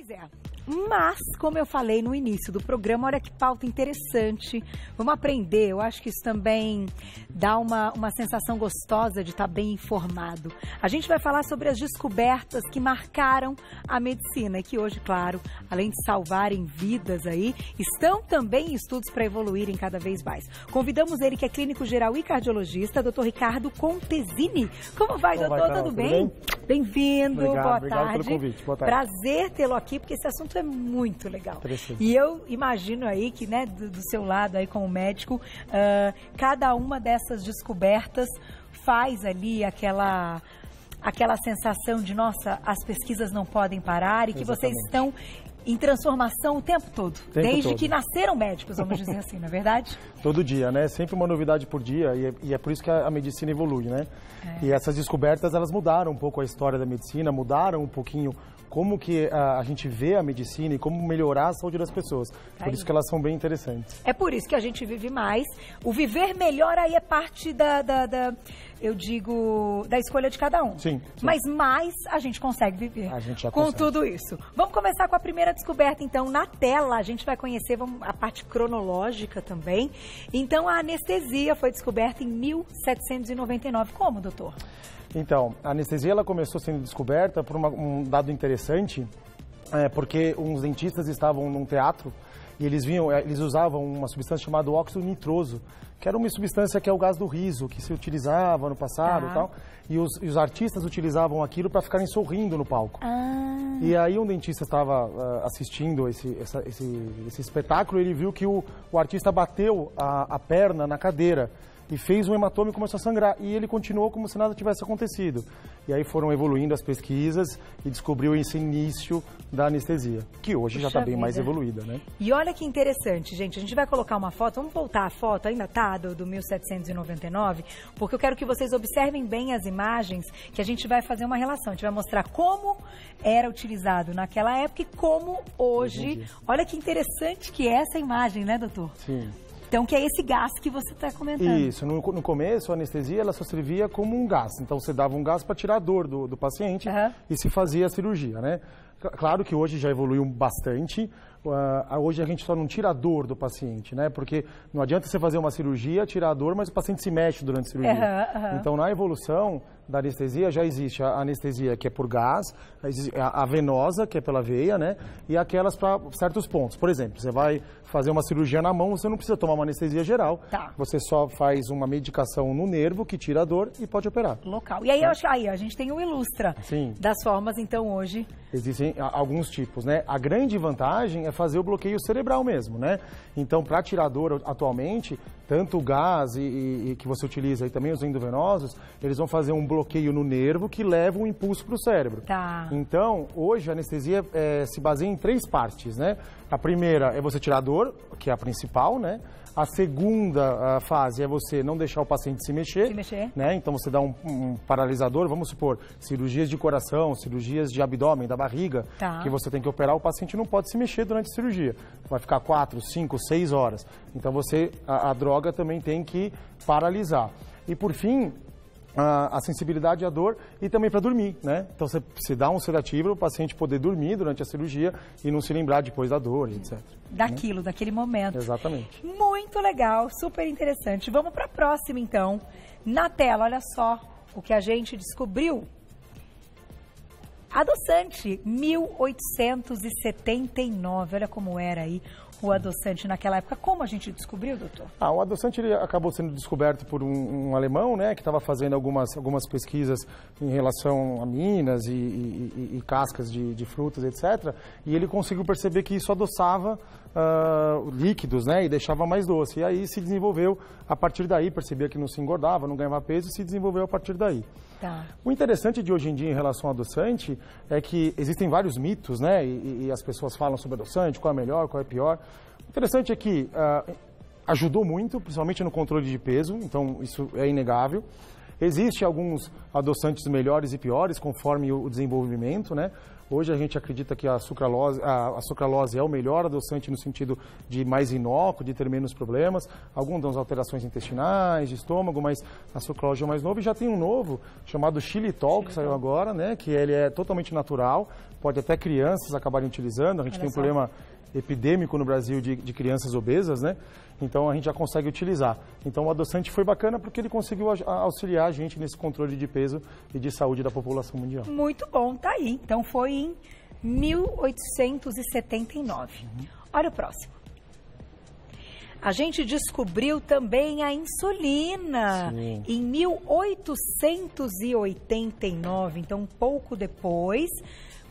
Pois é, mas como eu falei no início do programa, olha que pauta interessante, vamos aprender, eu acho que isso também dá uma sensação gostosa de estar bem informado. A gente vai falar sobre as descobertas que marcaram a medicina e que hoje, claro, além de salvarem vidas aí, estão também em estudos para evoluírem cada vez mais. Convidamos ele que é clínico geral e cardiologista, Dr. Ricardo Contesini. Como vai, doutor? Tudo bem? Bem-vindo, boa tarde. Obrigado pelo convite, boa tarde. Prazer tê-lo aqui, porque esse assunto é muito legal. E eu imagino aí que, né, do seu lado aí como médico, cada uma dessas descobertas faz ali aquela sensação de, nossa, as pesquisas não podem parar e que vocês estão em transformação o tempo todo, desde que nasceram médicos, vamos dizer assim, não é verdade? Todo dia, né? Sempre uma novidade por dia e é por isso que a medicina evolui, né? E essas descobertas, elas mudaram um pouco a história da medicina, mudaram um pouquinho como que a gente vê a medicina e como melhorar a saúde das pessoas. Por isso que elas são bem interessantes. É por isso que a gente vive mais. O viver melhor aí é parte eu digo, da escolha de cada um. Sim. Mas mais a gente consegue viver a gente já com consegue. Tudo isso. Vamos começar com a primeira descoberta, então. Na tela, a gente vai conhecer a parte cronológica também. Então, a anestesia foi descoberta em 1799. Como, doutor? Então, a anestesia ela começou sendo descoberta por um dado interessante, porque uns dentistas estavam num teatro e eles usavam uma substância chamada óxido nitroso, que era uma substância que é o gás do riso, que se utilizava no passado e tal, e os artistas utilizavam aquilo para ficarem sorrindo no palco. E aí um dentista estava assistindo esse espetáculo e ele viu que o artista bateu a perna na cadeira e fez um hematoma e começou a sangrar. E ele continuou como se nada tivesse acontecido. E aí foram evoluindo as pesquisas e descobriu esse início da anestesia, que hoje já está bem mais evoluída, né? E olha que interessante, gente. A gente vai colocar uma foto, vamos voltar a foto, ainda tá, do 1799, porque eu quero que vocês observem bem as imagens, que a gente vai fazer uma relação. A gente vai mostrar como era utilizado naquela época e como hoje. Olha que interessante que é essa imagem, né, doutor? Sim. Então, que é esse gás que você está comentando. Isso. No começo, a anestesia ela só servia como um gás. Então, você dava um gás para tirar a dor do paciente e se fazia a cirurgia, né? Claro que hoje já evoluiu bastante. Hoje a gente só não tira a dor do paciente, né? Porque não adianta você fazer uma cirurgia, tirar a dor, mas o paciente se mexe durante a cirurgia. Então, na evolução da anestesia, já existe a anestesia que é por gás, a venosa, que é pela veia, né? E aquelas para certos pontos. Por exemplo, você vai fazer uma cirurgia na mão, você não precisa tomar uma anestesia geral. Você só faz uma medicação no nervo que tira a dor e pode operar. Local. E aí, eu acho, a gente tem o Ilustra das formas, então, hoje. Existem alguns tipos, né? A grande vantagem é fazer o bloqueio cerebral mesmo, né? Então, para tirar dor atualmente, tanto o gás e que você utiliza e também os endovenosos, eles vão fazer um bloqueio no nervo que leva um impulso para o cérebro. Então, hoje a anestesia se baseia em 3 partes, né? A primeira é você tirar a dor, que é a principal, né? A segunda fase é você não deixar o paciente se mexer. Né? Então você dá um paralisador, vamos supor, cirurgias de coração, cirurgias de abdômen, da barriga, que você tem que operar, o paciente não pode se mexer durante a cirurgia. Vai ficar 4, 5, 6 horas. Então a droga também tem que paralisar. E por fim, a sensibilidade à dor e também para dormir, né? Então você dá um sedativo para o paciente poder dormir durante a cirurgia e não se lembrar depois da dor, etc. Daquele momento. Exatamente. Muito legal, super interessante. Vamos para a próxima, então. Na tela, olha só o que a gente descobriu. Adoçante, 1879. Olha como era aí o adoçante naquela época. Como a gente descobriu, doutor? O adoçante ele acabou sendo descoberto por um alemão, né, que estava fazendo algumas pesquisas em relação a minas e cascas de frutas, etc. E ele conseguiu perceber que isso adoçava líquidos, né, e deixava mais doce. E aí se desenvolveu a partir daí, percebia que não se engordava, não ganhava peso e se desenvolveu a partir daí. O interessante de hoje em dia em relação ao adoçante é que existem vários mitos, né? E as pessoas falam sobre adoçante, qual é melhor, qual é pior. O interessante é que ajudou muito, principalmente no controle de peso, então isso é inegável. Existem alguns adoçantes melhores e piores, conforme o desenvolvimento, né? Hoje a gente acredita que a sucralose é o melhor adoçante no sentido de mais inócuo, de ter menos problemas. Algumas alterações intestinais, de estômago, mas a sucralose é o mais novo. E já tem um novo, chamado xilitol, que saiu agora, né? Que ele é totalmente natural, pode até crianças acabarem utilizando. A gente tem um problema epidêmico no Brasil de crianças obesas, né? Então a gente já consegue utilizar. Então o adoçante foi bacana porque ele conseguiu auxiliar a gente nesse controle de peso e de saúde da população mundial. Muito bom, tá aí. Então foi em 1879. Olha o próximo. A gente descobriu também a insulina em 1889, então um pouco depois.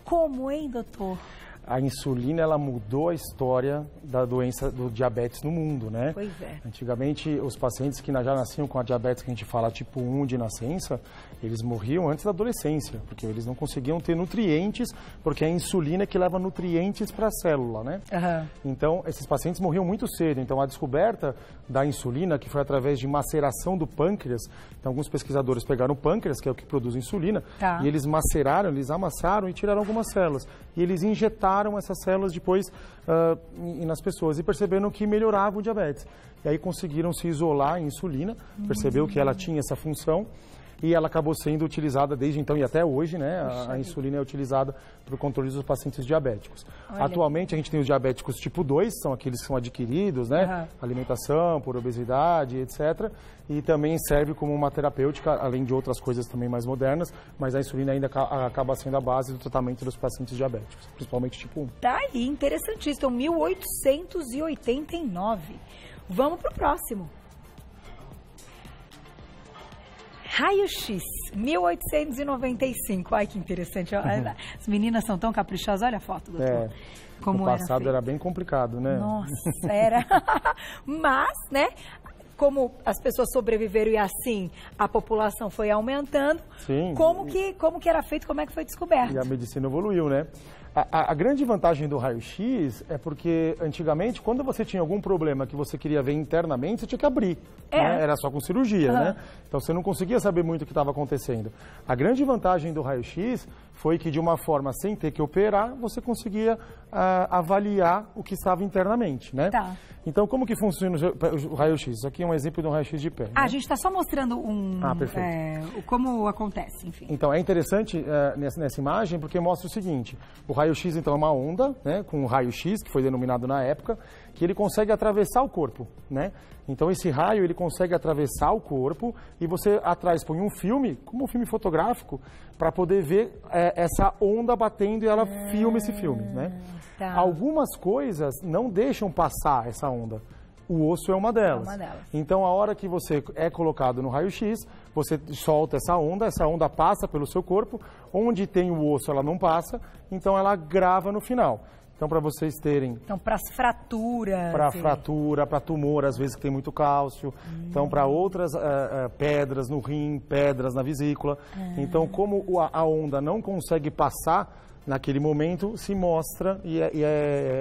Como, hein, doutor? A insulina, ela mudou a história da doença do diabetes no mundo, né? Pois é. Antigamente, os pacientes que já nasciam com a diabetes, que a gente fala tipo 1 de nascença, eles morriam antes da adolescência, porque eles não conseguiam ter nutrientes, porque é a insulina que leva nutrientes para a célula, né? Então, esses pacientes morriam muito cedo. Então, a descoberta da insulina, que foi através de maceração do pâncreas, então alguns pesquisadores pegaram o pâncreas, que é o que produz insulina, e eles maceraram, eles amassaram e tiraram algumas células. E eles injetaram essas células depois nas pessoas e perceberam que melhorava o diabetes. E aí conseguiram se isolar a insulina, percebeu que ela tinha essa função e ela acabou sendo utilizada desde então e até hoje, né? A insulina é utilizada para o controle dos pacientes diabéticos. Olha. Atualmente a gente tem os diabéticos tipo 2, são aqueles que são adquiridos, né? Alimentação, por obesidade, etc. E também serve como uma terapêutica, além de outras coisas também mais modernas, mas a insulina ainda acaba sendo a base do tratamento dos pacientes diabéticos, principalmente tipo 1. Tá aí, interessantíssimo, 1889. Vamos para o próximo. Raio-X, 1895. Ai, que interessante. As meninas são tão caprichosas. Olha a foto, doutor. Como o passado era bem complicado, né? Nossa, era. Mas, né, como as pessoas sobreviveram e assim a população foi aumentando, como que era feito, como é que foi descoberto? E a medicina evoluiu, né? A grande vantagem do raio-x é porque, antigamente, quando você tinha algum problema que você queria ver internamente, você tinha que abrir. Né? Era só com cirurgia, né? Então, você não conseguia saber muito o que estava acontecendo. A grande vantagem do raio-x foi que, de uma forma sem ter que operar, você conseguia avaliar o que estava internamente, né? Então, como que funciona o raio-x? Isso aqui é um exemplo de um raio-x de pé. Né? A gente está só mostrando como acontece, enfim. Então, é interessante nessa imagem porque mostra o seguinte. O raio-x, então, é uma onda, né, com o raio-x, que foi denominado na época, que ele consegue atravessar o corpo, né? Então, esse raio, ele consegue atravessar o corpo e você atrás põe um filme, como um filme fotográfico, para poder ver essa onda batendo e ela filma esse filme, né? Algumas coisas não deixam passar essa onda. O osso é uma delas. Então, a hora que você é colocado no raio-x, você solta essa onda passa pelo seu corpo, onde tem o osso ela não passa, então ela grava no final. Então, para vocês terem... Então, para as fraturas... Para fratura, para tumor, às vezes que tem muito cálcio. Então, para outras pedras no rim, pedras na vesícula. Então, como a onda não consegue passar naquele momento, se mostra e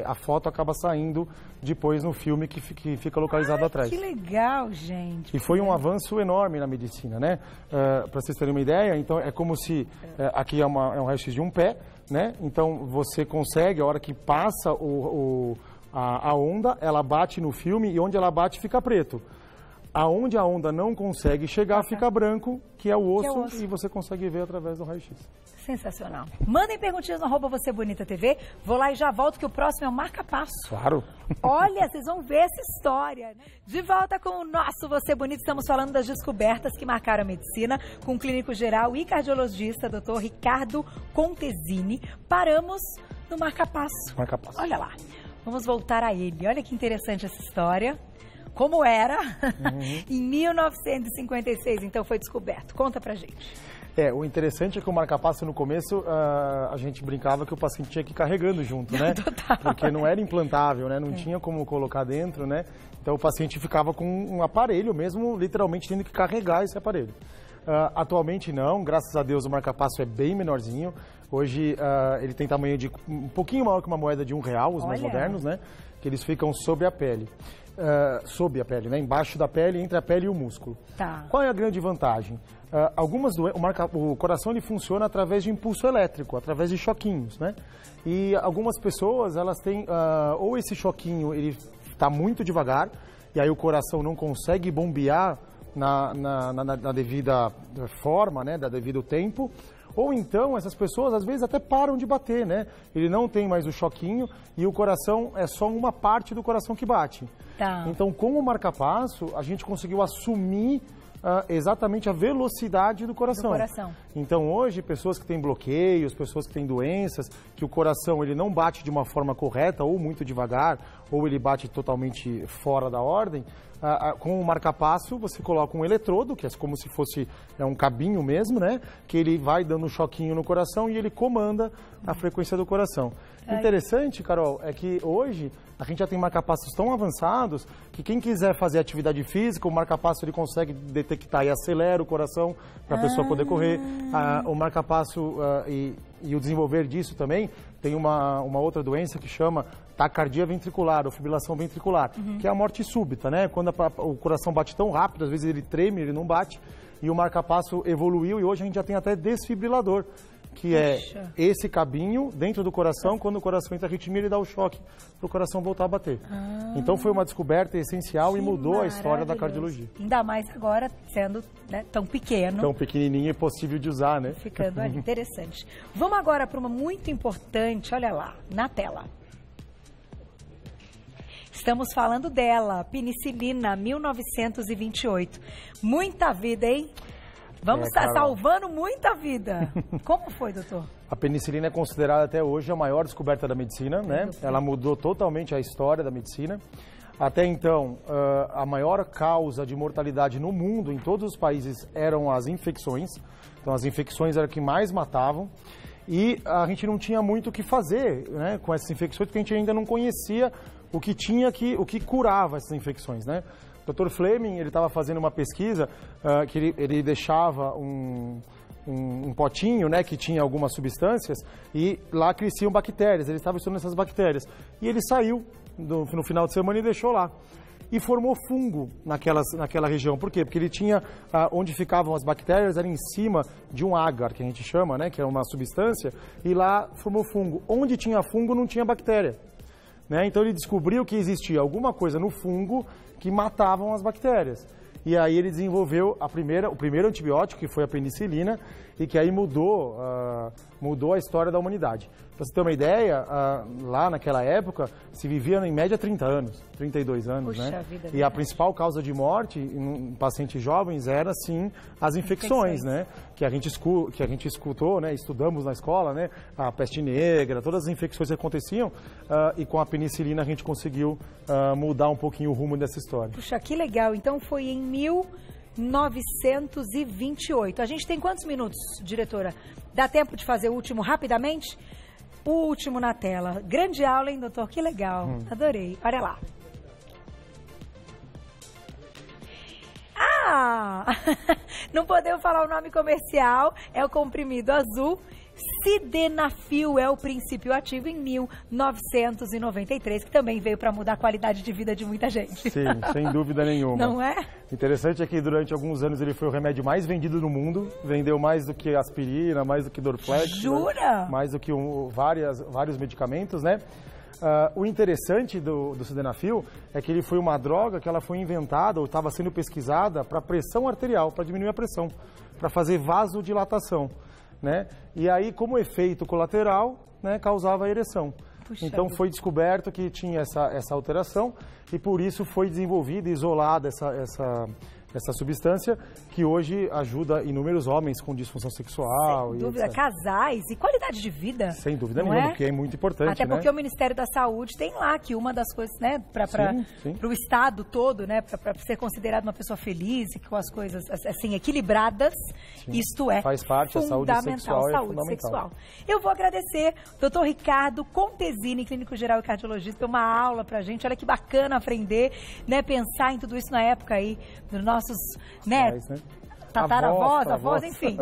a foto acaba saindo depois no filme que fica localizado atrás. Que legal, gente. E foi um avanço enorme na medicina, né? Para vocês terem uma ideia, então é como se... aqui é um raio-x de um pé, né? Então você consegue, a hora que passa a onda, ela bate no filme e onde ela bate fica preto. Aonde a onda não consegue chegar, fica branco, que é o osso, e você consegue ver através do raio-x. Sensacional. Mandem perguntinhas no @VocêBonitaTV. Vou lá e já volto, que o próximo é o marca-passo. Claro. Olha, vocês vão ver essa história. De volta com o nosso Você Bonito, estamos falando das descobertas que marcaram a medicina com o clínico geral e cardiologista, Dr. Ricardo Contesini. Paramos no marca-passo. Marca-passo. Olha lá. Vamos voltar a ele. Olha que interessante essa história. Como era em 1956, então foi descoberto. Conta pra gente. O interessante é que o marca-passo no começo, a gente brincava que o paciente tinha que ir carregando junto, né? Total. Porque não era implantável, né? Não tinha como colocar dentro, né? Então o paciente ficava com um aparelho mesmo, literalmente tendo que carregar esse aparelho. Atualmente não, graças a Deus o marca-passo é bem menorzinho. Hoje ele tem tamanho de um pouquinho maior que uma moeda de R$1, os mais modernos, né? Que eles ficam sob a pele. Sob a pele, né? Embaixo da pele, entre a pele e o músculo. Tá. Qual é a grande vantagem? Algumas o coração ele funciona através de impulso elétrico, através de choquinhos, né? E algumas pessoas, elas têm, ou esse choquinho, ele está muito devagar, e aí o coração não consegue bombear na devida forma, né? Da devido tempo. Ou então, essas pessoas, às vezes, até param de bater, né? Ele não tem mais o choquinho e o coração é só uma parte do coração que bate. Tá. Então, com o marca-passo, a gente conseguiu assumir exatamente a velocidade do coração. Então, hoje, pessoas que têm bloqueios, pessoas que têm doenças, que o coração ele não bate de uma forma correta, ou muito devagar, ou ele bate totalmente fora da ordem, com o marca-passo, você coloca um eletrodo, que é como se fosse um cabinho mesmo, né? Que ele vai dando um choquinho no coração e ele comanda a frequência do coração. Interessante, Carol, é que hoje a gente já tem marca-passos tão avançados que quem quiser fazer atividade física, o marca-passo ele consegue detectar e acelera o coração para a pessoa poder correr. O marca-passo e o desenvolver disso também tem uma outra doença que chama taquicardia ventricular ou fibrilação ventricular, que é a morte súbita, né? Quando o coração bate tão rápido, às vezes ele treme, ele não bate, e o marca-passo evoluiu e hoje a gente já tem até desfibrilador, que é esse cabinho dentro do coração, quando o coração entra em arritmia, ele dá o choque para o coração voltar a bater. Então foi uma descoberta essencial e mudou a história da cardiologia. Ainda mais agora sendo, né, tão pequeno. Tão pequenininho e possível de usar, né? Ficando ali, interessante. Vamos agora para uma muito importante, olha lá, na tela. Estamos falando dela, penicilina, 1928. Muita vida, hein? Vamos estar salvando muita vida. Como foi, doutor? A penicilina é considerada até hoje a maior descoberta da medicina, né? Ela mudou totalmente a história da medicina. Até então, a maior causa de mortalidade no mundo, em todos os países, eram as infecções. Então, as infecções eram o que mais matavam. E a gente não tinha muito o que fazer, né, com essas infecções, porque a gente ainda não conhecia o que curava essas infecções, né? O Dr. Fleming, ele estava fazendo uma pesquisa que ele deixava um potinho, né, que tinha algumas substâncias e lá cresciam bactérias. Ele estava estudando essas bactérias. E ele saiu no final de semana e deixou lá. E formou fungo naquela região. Por quê? Porque ele tinha, onde ficavam as bactérias, era em cima de um agar, que a gente chama, né, que é uma substância, e lá formou fungo. Onde tinha fungo, não tinha bactéria. Né? Então ele descobriu que existia alguma coisa no fungo que matavam as bactérias. E aí ele desenvolveu o primeiro antibiótico, que foi a penicilina, e que aí mudou a história da humanidade. Para você ter uma ideia, lá naquela época, se vivia em média 30 anos, 32 anos, Puxa, né? Vida, e a principal causa de morte em pacientes jovens era, sim, as infecções, né? Que a gente escutou, né? Estudamos na escola, né? A peste negra, todas as infecções que aconteciam, e com a penicilina a gente conseguiu mudar um pouquinho o rumo dessa história. Puxa, que legal. Então foi em 1928. A gente tem quantos minutos, diretora? Dá tempo de fazer o último rapidamente? O último na tela. Grande aula, hein, doutor? Que legal. Adorei. Olha lá. Não podemos falar o nome comercial. É o comprimido azul. Sildenafil é o princípio ativo em 1993, que também veio para mudar a qualidade de vida de muita gente. Sim, sem dúvida nenhuma. Não é? Interessante é que durante alguns anos ele foi o remédio mais vendido no mundo, vendeu mais do que aspirina, mais do que Dorflex. Jura? Né? Mais do que vários medicamentos, né? O interessante do sildenafil é que ele foi uma droga que ela foi inventada ou estava sendo pesquisada para pressão arterial, para diminuir a pressão, para fazer vasodilatação. Né? E aí, como efeito colateral, né, causava a ereção. Puxa, então foi descoberto que tinha essa alteração e por isso foi desenvolvida e isolada essa substância que hoje ajuda inúmeros homens com disfunção sexual. Sem dúvida, casais e qualidade de vida. Sem dúvida nenhuma, porque é muito importante. Até porque o Ministério da Saúde tem lá que uma das coisas, né, para o Estado todo, né, para ser considerado uma pessoa feliz e com as coisas assim equilibradas, isto é faz parte da saúde sexual, sexual. Eu vou agradecer Dr. Ricardo Contesini, clínico geral e cardiologista, uma aula pra gente. Olha que bacana aprender, né, pensar em tudo isso na época aí dos nossos, né, tataravós, avós, enfim,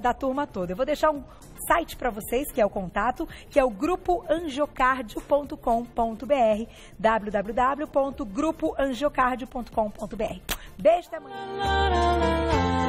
da turma toda. Eu vou deixar um site para vocês, que é o contato, que é o grupoangiocardio.com.br, www.grupoangiocardio.com.br. Beijo, até amanhã.